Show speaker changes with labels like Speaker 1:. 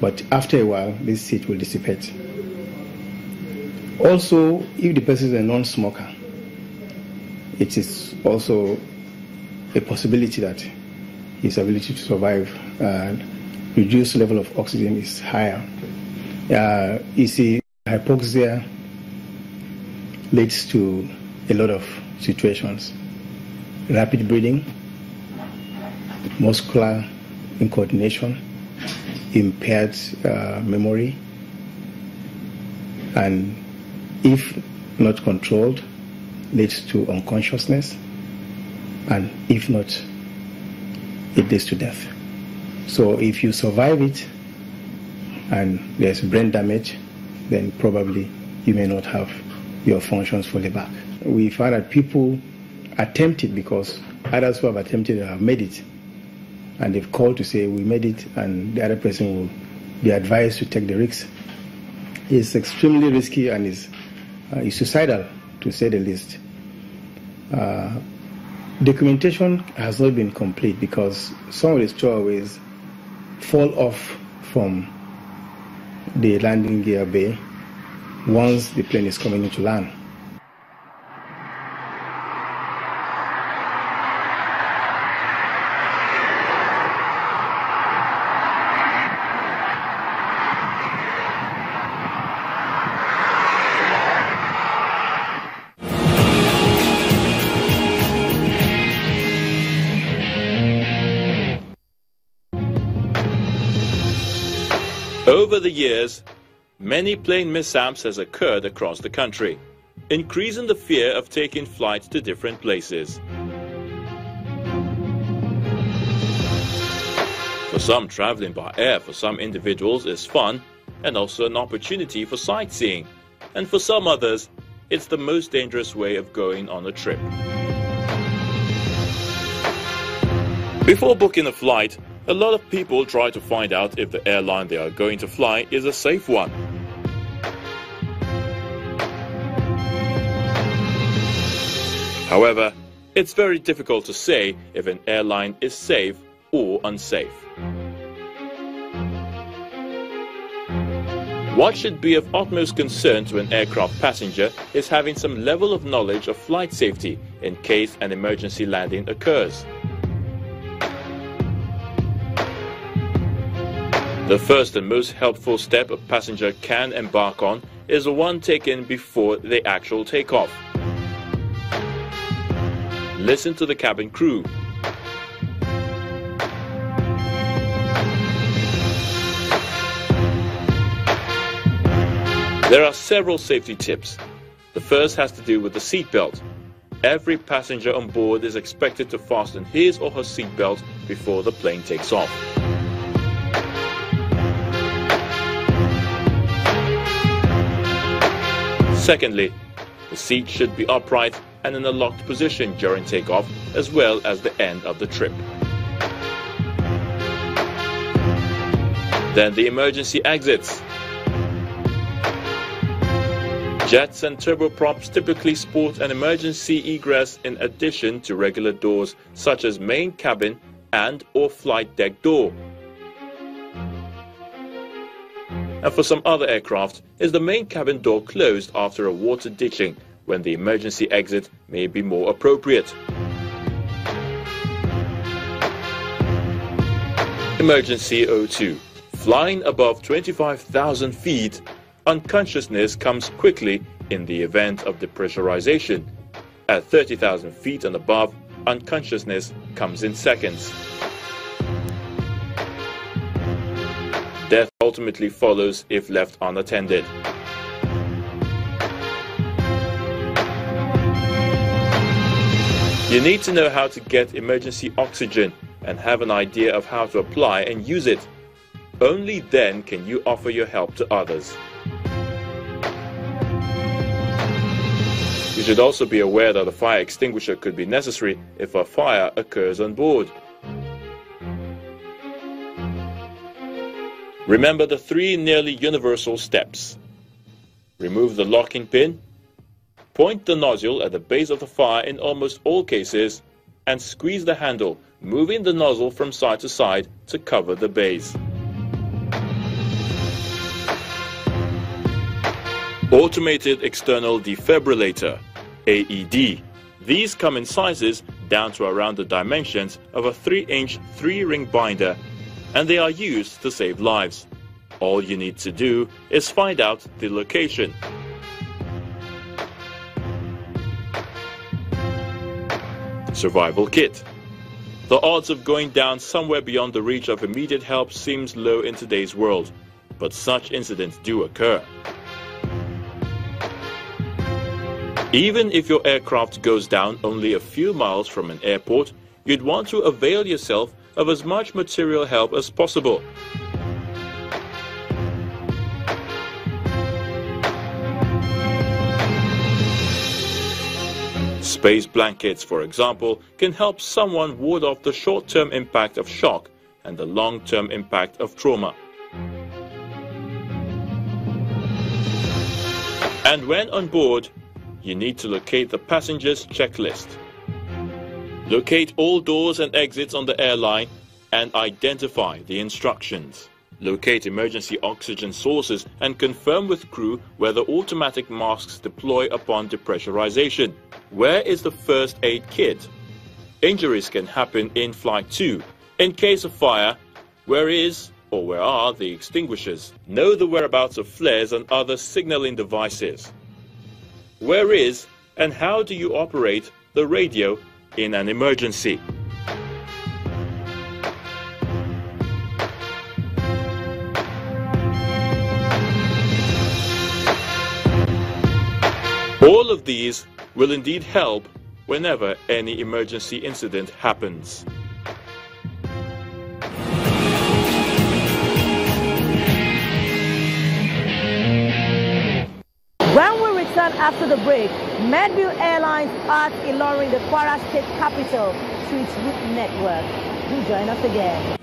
Speaker 1: but after a while, this heat will dissipate. Also, if the person is a non-smoker, it is also a possibility that his ability to survive and reduced level of oxygen is higher. You see, hypoxia leads to a lot of situations. Rapid breathing, muscular incoordination, impaired memory, and if not controlled, leads to unconsciousness, and if not, it leads to death. So if you survive it and there's brain damage, then probably you may not have your functions fully back. We find that people attempt it because others who have attempted it have made it, and they've called to say we made it, and the other person will be advised to take the risk. It's extremely risky and is suicidal, to say the least. Documentation has not been complete because some of the stowaways fall off from the landing gear bay once the plane is coming into land.
Speaker 2: Over the years, many plane mishaps has occurred across the country, increasing the fear of taking flights to different places. For some, traveling by air for some individuals is fun and also an opportunity for sightseeing, and for some others, it's the most dangerous way of going on a trip. Before booking a flight, a lot of people try to find out if the airline they are going to fly is a safe one. However, it's very difficult to say if an airline is safe or unsafe. What should be of utmost concern to an aircraft passenger is having some level of knowledge of flight safety in case an emergency landing occurs. The first and most helpful step a passenger can embark on is the one taken before the actual takeoff. Listen to the cabin crew. There are several safety tips. The first has to do with the seatbelt. Every passenger on board is expected to fasten his or her seatbelt before the plane takes off. Secondly, the seat should be upright and in a locked position during takeoff, as well as the end of the trip. Then the emergency exits. Jets and turboprops typically sport an emergency egress in addition to regular doors such as main cabin and/or flight deck door. And for some other aircraft, is the main cabin door closed after a water ditching, when the emergency exit may be more appropriate. Emergency O2. Flying above 25,000 feet, unconsciousness comes quickly in the event of depressurization. At 30,000 feet and above, unconsciousness comes in seconds. Death ultimately follows if left unattended. You need to know how to get emergency oxygen and have an idea of how to apply and use it. Only then can you offer your help to others. You should also be aware that a fire extinguisher could be necessary if a fire occurs on board. Remember the 3 nearly universal steps. Remove the locking pin, point the nozzle at the base of the fire in almost all cases, and squeeze the handle, moving the nozzle from side to side to cover the base. Automated External Defibrillator, AED. These come in sizes down to around the dimensions of a 3-inch 3-ring binder, and they are used to save lives. All you need to do is find out the location. Survival Kit. The odds of going down somewhere beyond the reach of immediate help seems low in today's world, but such incidents do occur. Even if your aircraft goes down only a few miles from an airport, you'd want to avail yourself of as much material help as possible. Space blankets, for example, can help someone ward off the short-term impact of shock and the long-term impact of trauma. And when on board, you need to locate the passenger's checklist. Locate all doors and exits on the airline and identify the instructions. Locate emergency oxygen sources and confirm with crew whether automatic masks deploy upon depressurization. Where is the first aid kit? Injuries can happen in flight too. In case of fire, where is or where are the extinguishers? Know the whereabouts of flares and other signaling devices. Where is and how do you operate the radio in an emergency? All of these will indeed help whenever any emergency incident happens.
Speaker 3: When we return after the break, Medview Airlines asks Ilorin, the Kwara State capital, to its route network. Do join us again.